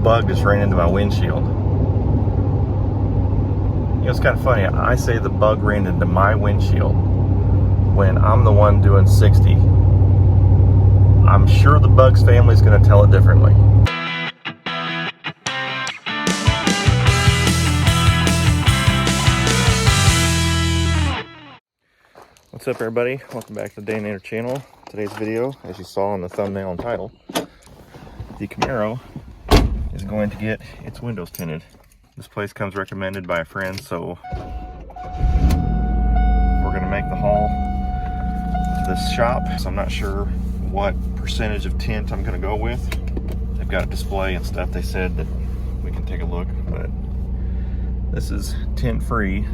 bug just ran into my windshield. You know, it's kind of funny. I say the bug ran into my windshield when I'm the one doing 60. I'm sure the bug's family is going to tell it differently. What's up, everybody? Welcome back to the Day Nader channel. Today's video, as you saw in the thumbnail and title, the Camaro is going to get its windows tinted. This place comes recommended by a friend, so we're going to make the haul to this shop. So I'm not sure what percentage of tint I'm going to go with. They've got a display and stuff. They said that we can take a look, but this is tint free.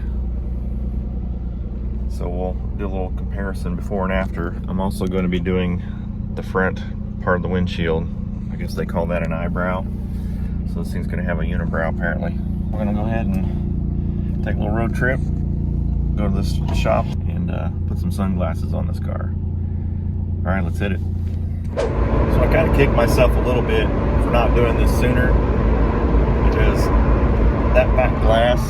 So we'll do a little comparison before and after. I'm also going to be doing the front part of the windshield. I guess they call that an eyebrow. So this thing's going to have a unibrow apparently. We're going to go ahead and take a little road trip, go to this shop, and put some sunglasses on this car. All right, let's hit it. So I kind of kicked myself a little bit for not doing this sooner, because that back glass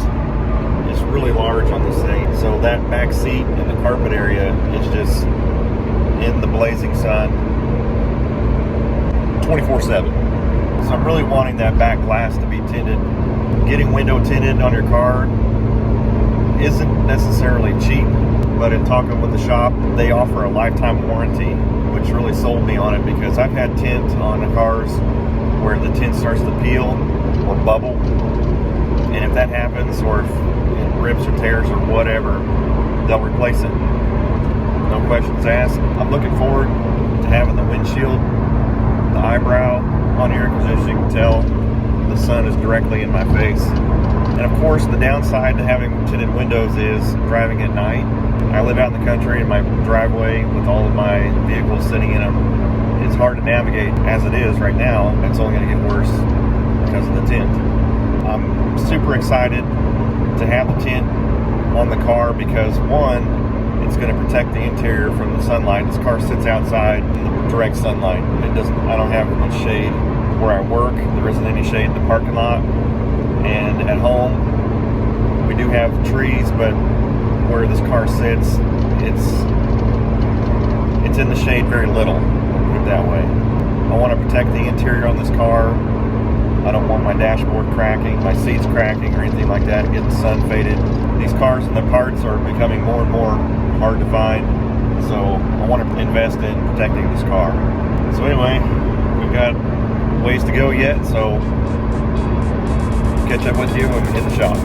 is really large on this thing. So that back seat and the carpet area is just in the blazing sun 24/7. So I'm really wanting that back glass to be tinted. Getting window tinted on your car isn't necessarily cheap, but in talking with the shop, they offer a lifetime warranty, which really sold me on it, because I've had tint on the cars where the tint starts to peel or bubble, and if that happens, or if it rips or tears or whatever, they'll replace it. No questions asked. I'm looking forward to having the windshield, the eyebrow on here, because as you can tell, the sun is directly in my face. And of course, the downside to having tinted windows is driving at night. I live out in the country, in my driveway with all of my vehicles sitting in them. It's hard to navigate as it is right now. It's only going to get worse because of the tint. I'm super excited to have the tint on the car because, one, it's going to protect the interior from the sunlight. This car sits outside in the direct sunlight. I don't have much shade where I work. There isn't any shade in the parking lot. And at home, we do have trees, but where this car sits, it's in the shade very little, put it that way. I want to protect the interior on this car. I don't want my dashboard cracking, my seats cracking, or anything like that, getting sun faded. These cars and the parts are becoming more and more hard to find, so I want to invest in protecting this car. So anyway, we've got ways to go yet, so catch up with you when we hit the shop.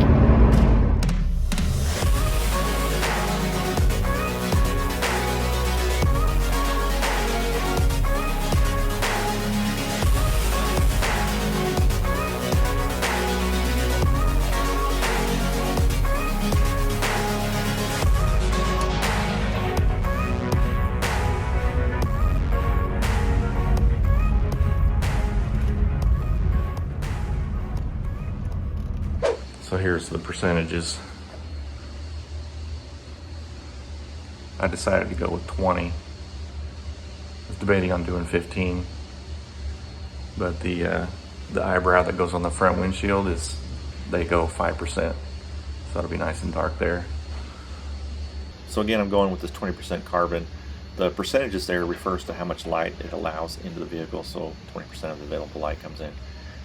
So here's the percentages. I decided to go with 20. I was debating on doing 15, but the eyebrow that goes on the front windshield they go 5%. So it'll be nice and dark there. So again, I'm going with this 20% carbon. The percentages there refers to how much light it allows into the vehicle, so 20% of the available light comes in.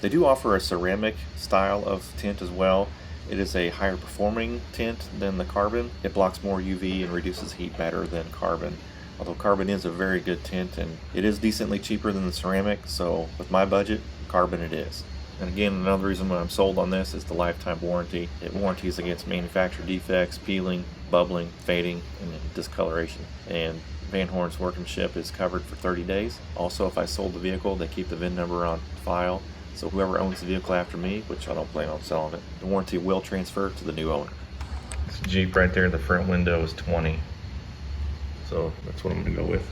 They do offer a ceramic style of tint as well. It is a higher performing tint than the carbon. It blocks more UV and reduces heat better than carbon. Although carbon is a very good tint and it is decently cheaper than the ceramic, so with my budget, carbon it is. And again, another reason why I'm sold on this is the lifetime warranty. It warranties against manufacturer defects, peeling, bubbling, fading, and discoloration. And Van Horn's workmanship is covered for 30 days. Also, if I sold the vehicle, they keep the VIN number on file. So whoever owns the vehicle after me, which I don't plan on selling it, the warranty will transfer to the new owner. This Jeep right there, the front window is 20. So that's what I'm gonna go with.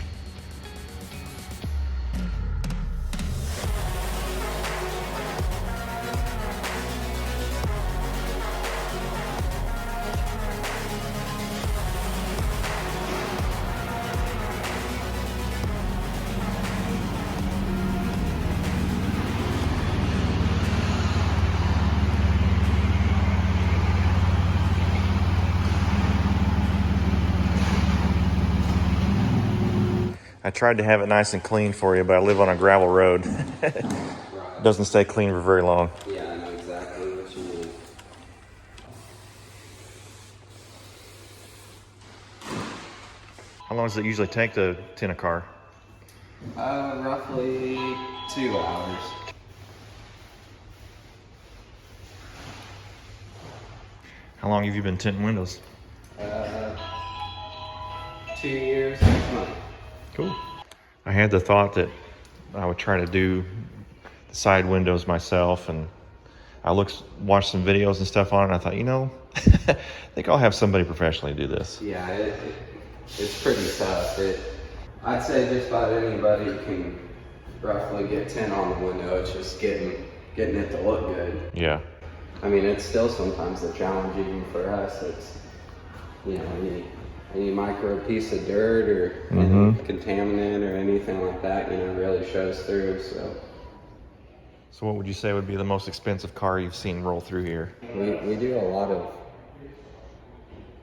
I tried to have it nice and clean for you, but I live on a gravel road. It doesn't stay clean for very long. Yeah, I know exactly what you mean. How long does it usually take to tint a car? Roughly 2 hours. How long have you been tinting windows? 2 years, 6 months. Cool. I had the thought that I would try to do the side windows myself, and I watched some videos and stuff on it, and I thought, you know, I think I'll have somebody professionally do this. Yeah, it's pretty tough. I'd say just about anybody can roughly get tint on the window. It's just getting it to look good. Yeah. I mean, it's still sometimes a challenge even for us. It's, you know, any micro piece of dirt or any contaminant or anything like that, you know, really shows through. So what would you say would be the most expensive car you've seen roll through here? We do a lot of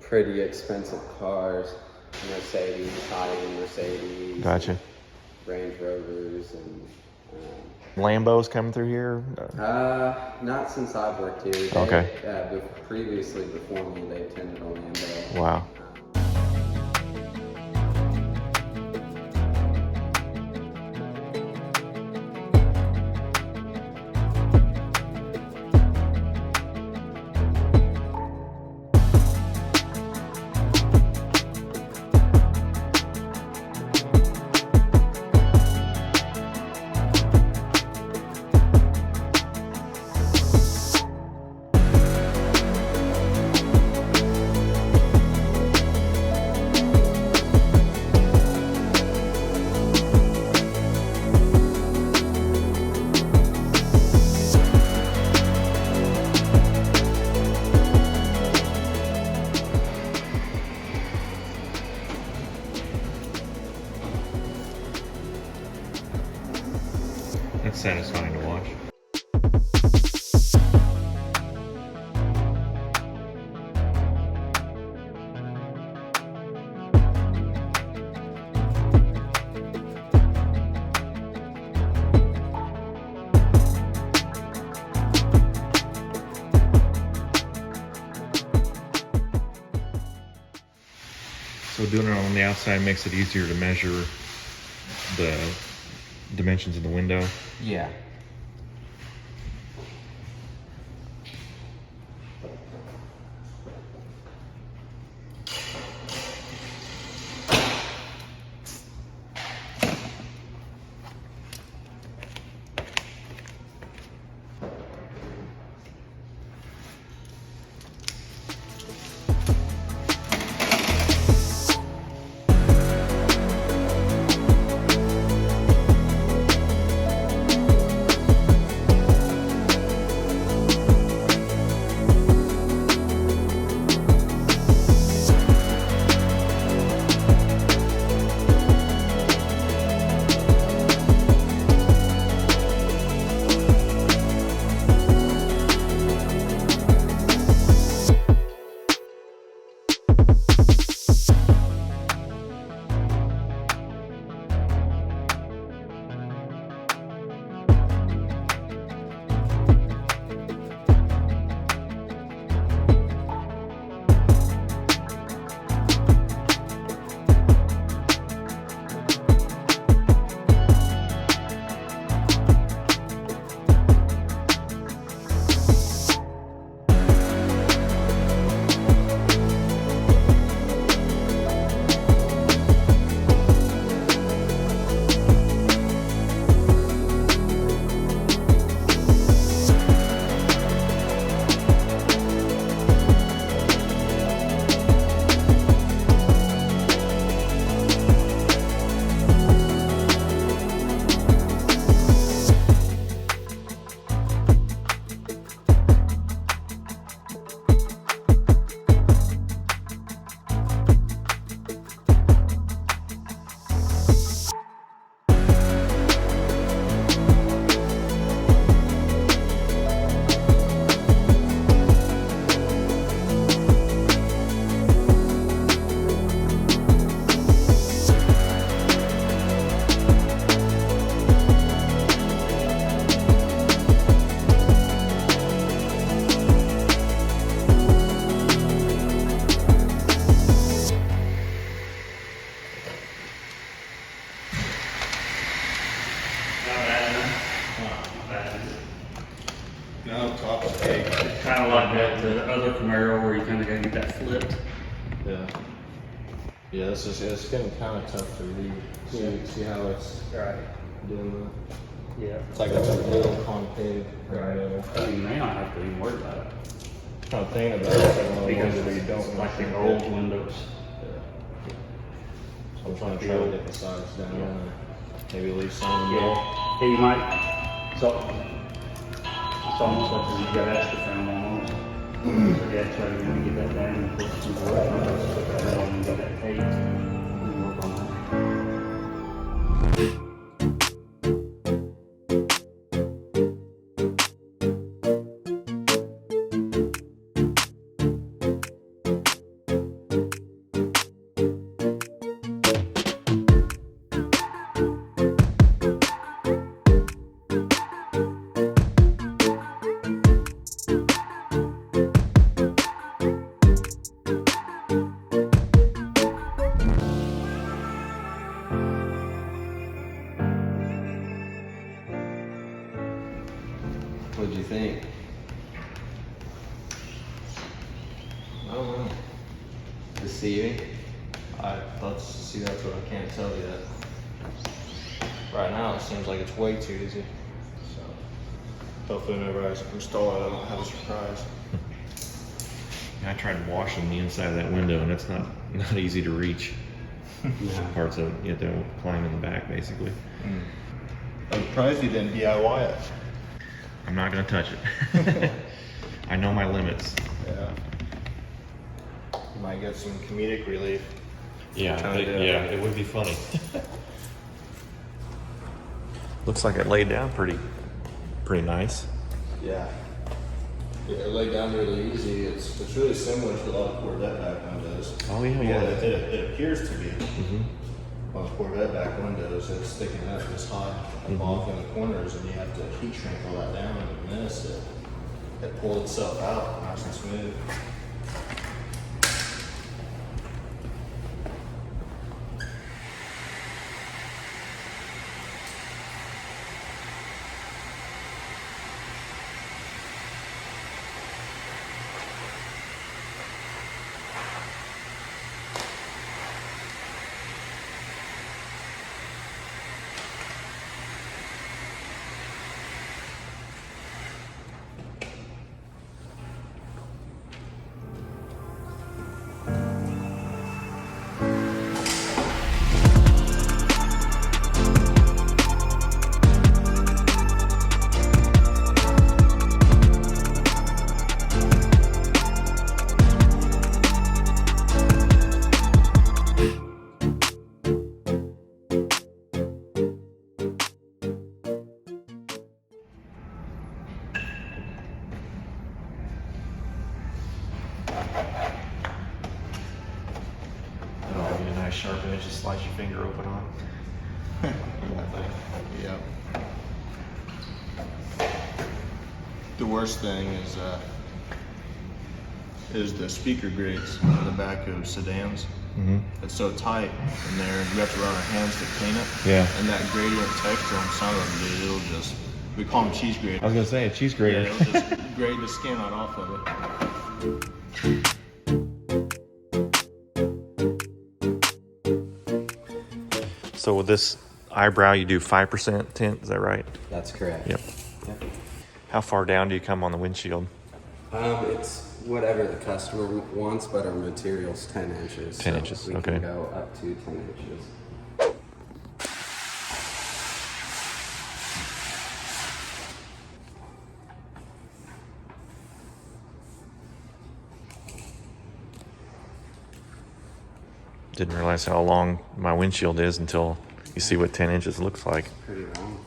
pretty expensive cars. Mercedes, high-end Mercedes. Gotcha. Range Rovers and Lambos coming through here? not since I've worked here. Okay. Previously, before me, they attended a Lambo. Wow. That's satisfying to watch. So doing it on the outside makes it easier to measure the dimensions of the window. Yeah. No, top's cake. Kind of like that the other Camaro where you kind of got to get that flipped. Yeah. Yeah, it's getting kind of tough to read. See how it's doing that? Yeah. It's like it's a little concave. Right. I mean, you may not have to even worry about it. Kind of thinking about it. Like one of the Because ones that you it's don't like want the to old hit. windows. Yeah. So I'm trying to get the sides down and maybe leave some in the middle. Yeah, you might. So it's almost like you got extra film almost. So yeah, try to really get that down and put some work on it. Put that on and get that tape and work on that. What'd you think? I don't know. Deceiving? Let's see, that's what I can't tell yet. Right now it seems like it's way too easy. So hopefully whenever I install it I don't have a surprise. I tried washing the inside of that window, and it's not easy to reach. Some parts of it, you have to climb in the back, basically. I'm surprised you didn't DIY it. I'm not going to touch it. I know my limits. Yeah. You might get some comedic relief. Yeah, Yeah. it would be funny. Looks like it laid down pretty nice. Yeah. Yeah, it laid down really easy. It's really similar to a lot of Corvette back windows. Oh yeah, Well, yeah. it appears to be. On the Corvette back windows, it's sticking up this high off in the corners, and you have to heat shrink all that down. And in this, it pulled itself out nice and smooth. That'll be a nice sharp edge to slice your finger open on. Yep. The worst thing is the speaker grates in the back of sedans. It's so tight in there, and we have to run our hands to clean it. Yeah. And that gradient texture on some of them, dude, it'll just, we call them cheese graters. I was gonna say a cheese grater. Yeah, it'll just grade the skin right off of it. So with this eyebrow, you do 5% tint, is that right? That's correct. Yep. How far down do you come on the windshield? It's whatever the customer wants, but our material's 10 inches. 10 so inches, we okay. can go up to 10 inches. Didn't realize how long my windshield is until you see what 10 inches looks like. Pretty long.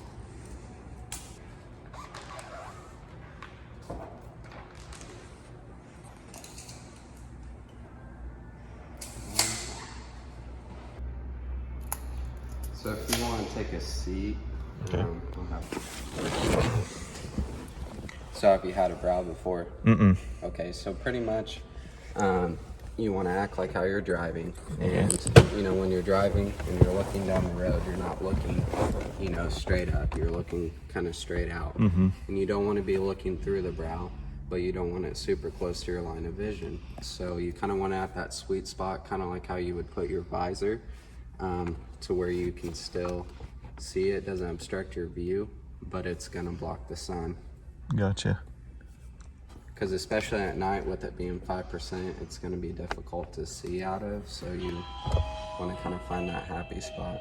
So if you want to take a seat, Okay. I'll have. So have you had a brow before? Mm-mm. Okay, so pretty much, you want to act like how you're driving. And, you know, when you're driving and you're looking down the road, you're not looking, you know, straight up. You're looking kind of straight out. And you don't want to be looking through the brow, but you don't want it super close to your line of vision. So you kind of want to have that sweet spot, kind of like how you would put your visor, to where you can still see it, doesn't obstruct your view, but it's going to block the sun. Gotcha. Because especially at night, with it being 5%, it's going to be difficult to see out of, so you want to kind of find that happy spot.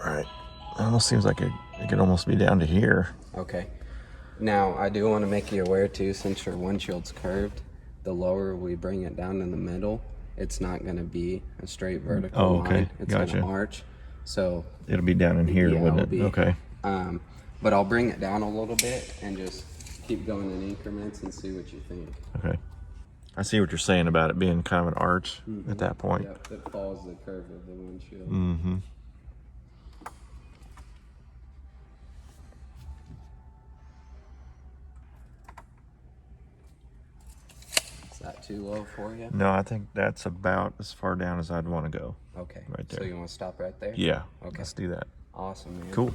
Right. It almost seems like it could almost be down to here. Okay. Now, I do want to make you aware too, since your windshield's curved, the lower we bring it down in the middle, it's not going to be a straight vertical line. It's going to arch. So it'll be down in here, yeah, wouldn't it? Okay. But I'll bring it down a little bit and just keep going in increments and see what you think. Okay. I see what you're saying about it being kind of an arch at that point. Yep, it follows the curve of the windshield. Is that too low for you? No, I think that's about as far down as I'd want to go. Okay. Right there. So you want to stop right there? Yeah. Okay. Let's do that. Awesome, man. Cool.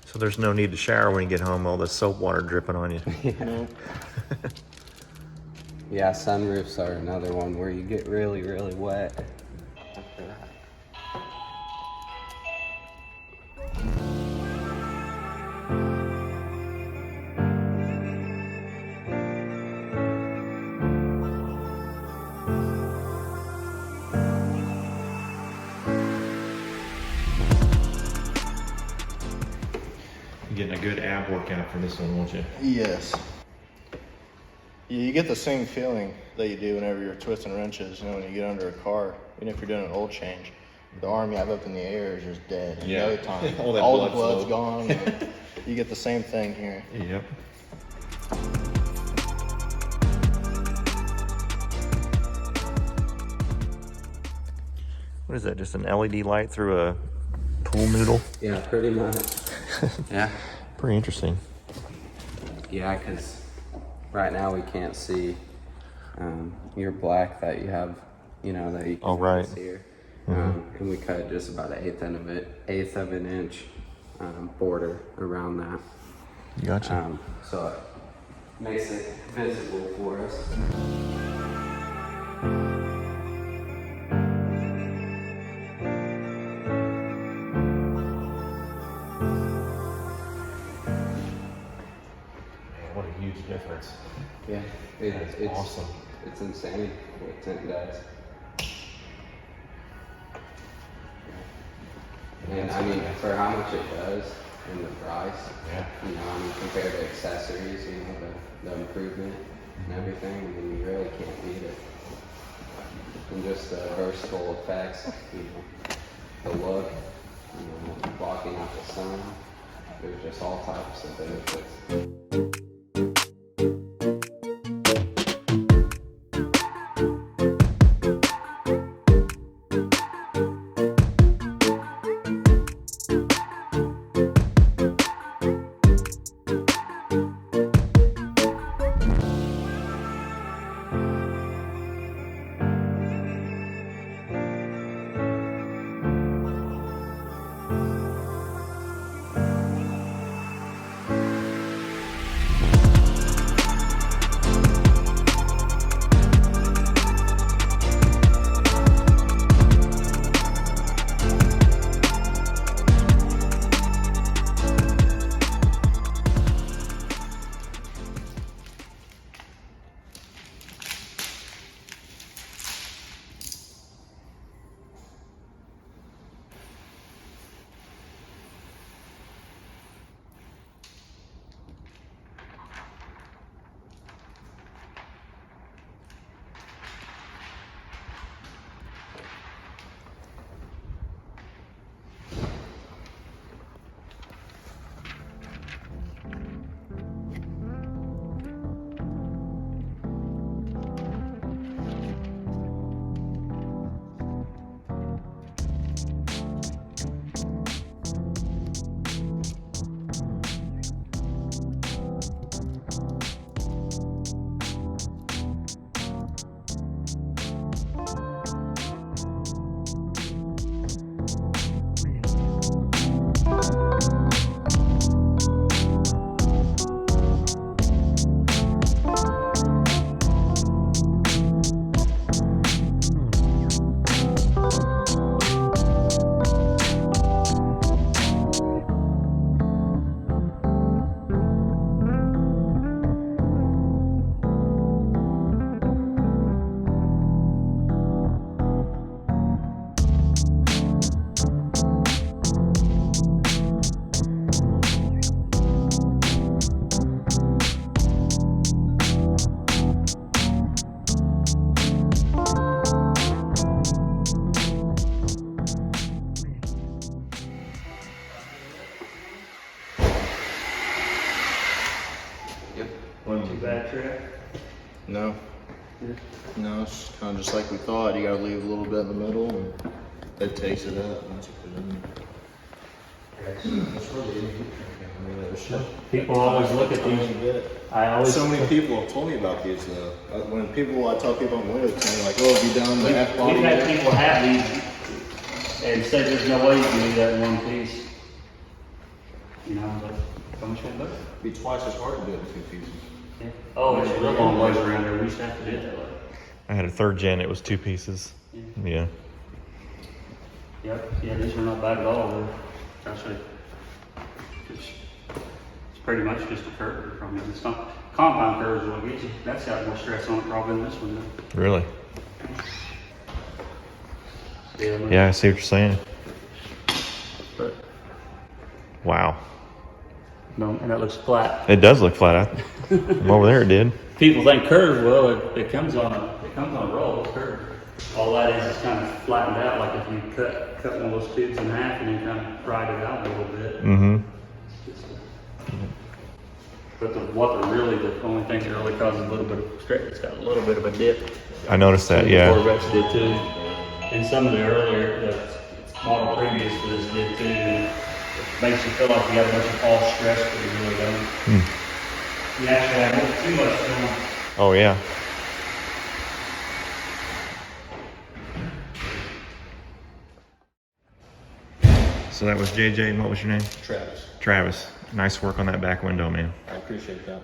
So there's no need to shower when you get home, all this soap water dripping on you. Yeah, sunroofs are another one where you get really, really wet after that. You're getting a good ab workout for this one, won't you? Yes. Yeah, you get the same feeling that you do whenever you're twisting wrenches, you know, when you get under a car, even if you're doing an oil change. The arm you have up in the air is just dead. Yeah. No time. All that All the blood's blood's gone. And you get the same thing here. Yep. What is that, just an LED light through a pool noodle? Yeah, pretty much. Yeah. Pretty interesting. Yeah, because right now we can't see your black that you have, you know, that you can see here. And we cut just about an eighth of an inch border around that. Gotcha. So it makes it visible for us. What a huge difference. Yeah, it's awesome. It's insane what tint does. And I mean, for how much it does and the price, you know, I mean, compared to accessories, you know, the improvement and everything, I mean, you really can't beat it. And just the versatile effects, you know, the look, you know, blocking out the sun, there's just all types of benefits. No. No, it's kind of just like we thought. You gotta leave a little bit in the middle and it takes it up once you put it in. That's really easy. I mean, there's People always look at these. So many people have told me about these though. When I tell people I'm window tinting, like, oh, be done the F-body. We've had people have these and say there's no way you can do that in one piece. You know, but how much will it Be twice as hard to do it in 2 pieces. yeah. Oh, it's a real long ways around there. We used to have to do it that way. I had a 3rd gen, it was 2 pieces. Yeah. Yep. Yeah, these are not bad at all. They're actually, it's pretty much just a curve from it. It's not compound curves will get you. That's got more stress on it probably than this one. Though. Really? Yeah. Yeah, I see what you're saying. But Wow. no, and that looks flat. It does look flat. From over there it did. People think curve. Well, it comes on a roll. It's curved. All that is kind of flattened out, like if you cut one of those tubes in half and then kind of fried it out a little bit. Mm-hmm. But the only thing that really causes a little bit of stretch, it's got a little bit of a dip. I noticed that, The yeah. Corvettes did too. And some of the earlier, the model previous to this did too. And it makes you feel like you have a bunch of false stress, but you really don't. You actually have too much going on. Oh, yeah. So that was JJ, and what was your name? Travis. Travis. Nice work on that back window, man. I appreciate that.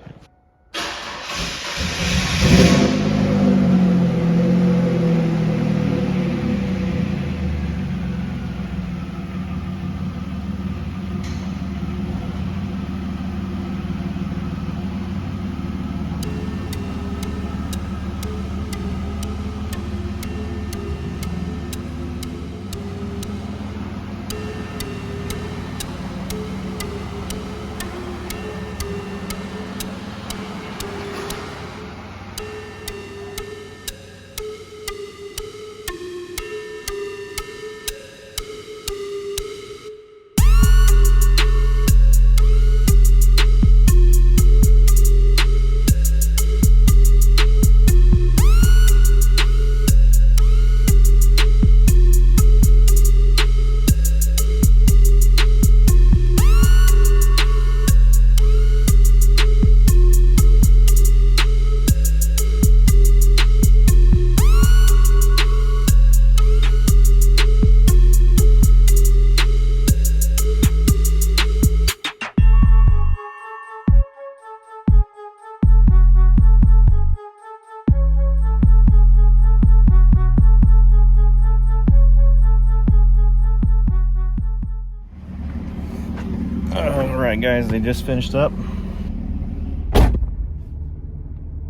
Alright guys, they just finished up.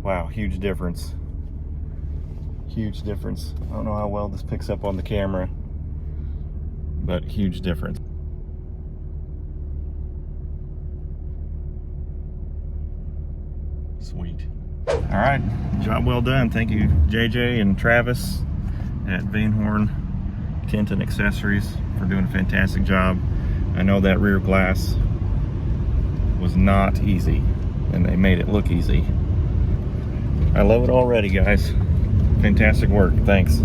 Wow, huge difference. Huge difference. I don't know how well this picks up on the camera, but huge difference. Sweet. Alright, job well done. Thank you JJ and Travis at Van Horn Tint and Accessories for doing a fantastic job. I know that rear glass was not easy, and they made it look easy. I love it already, guys. Fantastic work, thanks.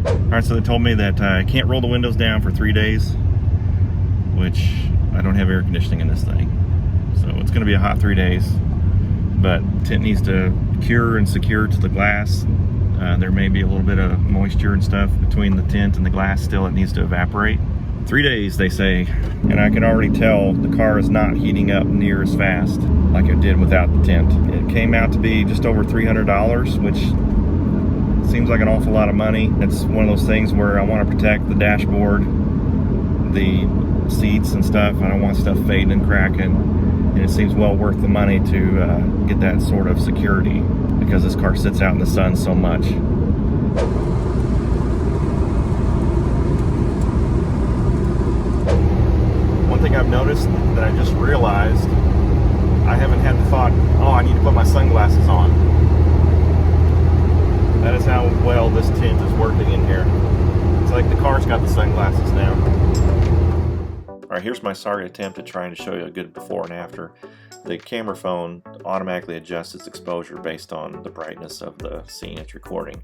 All right, so they told me that I can't roll the windows down for 3 days, which I don't have air conditioning in this thing. So it's gonna be a hot 3 days, but tint needs to cure and secure to the glass. There may be a little bit of moisture and stuff between the tint and the glass still. It needs to evaporate. 3 days, they say, and I can already tell the car is not heating up near as fast like it did without the tint. It came out to be just over $300, which seems like an awful lot of money. It's one of those things where I want to protect the dashboard, the seats and stuff. I don't want stuff fading and cracking, and it seems well worth the money to get that sort of security because this car sits out in the sun so much. One thing I've noticed that I just realized, I haven't had the thought, oh, I need to put my sunglasses on. That is how well this tint is working in here. It's like the car's got the sunglasses now. All Alright, here's my sorry attempt at trying to show you a good before and after. The camera phone automatically adjusts its exposure based on the brightness of the scene it's recording.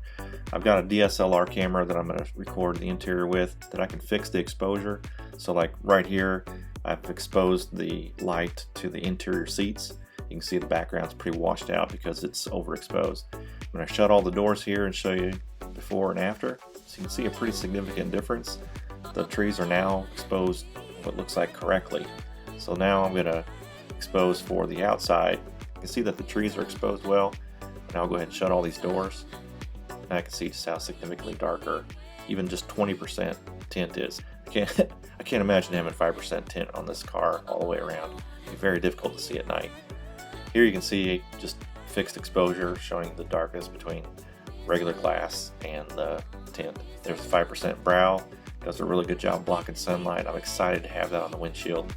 I've got a DSLR camera that I'm going to record the interior with that I can fix the exposure. So like right here, I've exposed the light to the interior seats. You can see the background's pretty washed out because it's overexposed. I'm going to shut all the doors here and show you before and after. So you can see a pretty significant difference. The trees are now exposed what looks like correctly. So now I'm going to expose for the outside. You can see that the trees are exposed well. And I'll go ahead and shut all these doors. And I can see just how significantly darker even just 20% tint is. I can't imagine having 5% tint on this car all the way around. It'd be very difficult to see at night. Here you can see just fixed exposure showing the darkness between regular glass and the tint. There's 5% brow. Does a really good job blocking sunlight. I'm excited to have that on the windshield.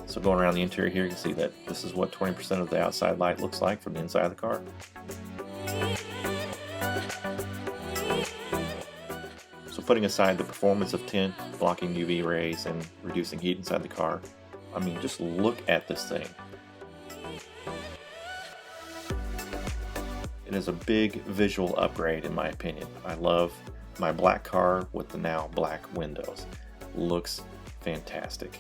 So going around the interior here, you can see that this is what 20% of the outside light looks like from the inside of the car. So putting aside the performance of tint, blocking UV rays, and reducing heat inside the car, I mean, just look at this thing. It is a big visual upgrade in my opinion. I love my black car with the now black windows. Looks fantastic.